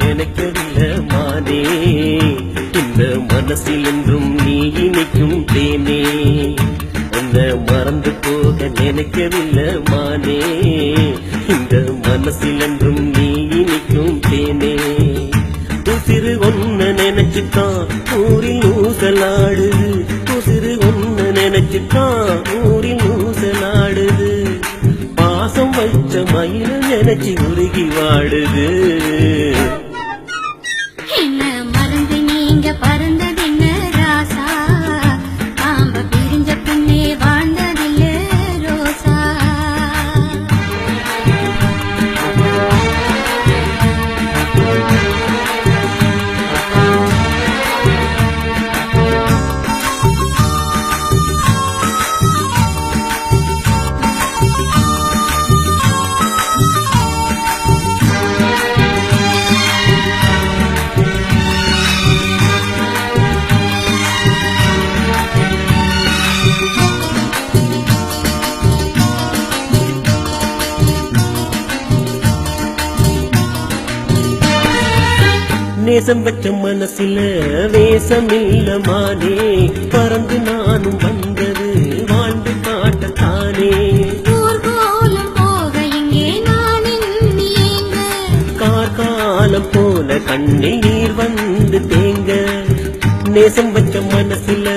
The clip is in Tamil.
நினைக்கவில்லை மானே இந்த மனசில் என்றும் நீ இனிக்கும் தேனே உன்னை மறந்து போக நினைக்கவில்லை மானே இந்த மனசில் என்றும் நீ இனிக்கும் தேனே உசிறு ஒன்ன நினைச்சுட்டான் ஊரில் ஊசலாடுது உசிறு ஒன்ன நினைச்சுட்டான் ஊரில் ஊசலாடுது பாசம் வச்ச மயில நினைச்சு உருகி வாடுது என்ன மறந்து நீங்க பறந்ததென்ன ராசா பாம்ப பிரிஞ்ச பின்னே வாழ்ந்ததில்ல ரோசா நேசம் வச்ச மனசில வேசமில்ல மானே பறந்து நானும் வந்தது வாழ்ந்து காட்டத்தானே ஊர்கோலம் போக இங்கே நான் நீங்க கார்காலம் போல கண்ணில் நீர் வந்து தேங்க நேசம் வச்ச மனசில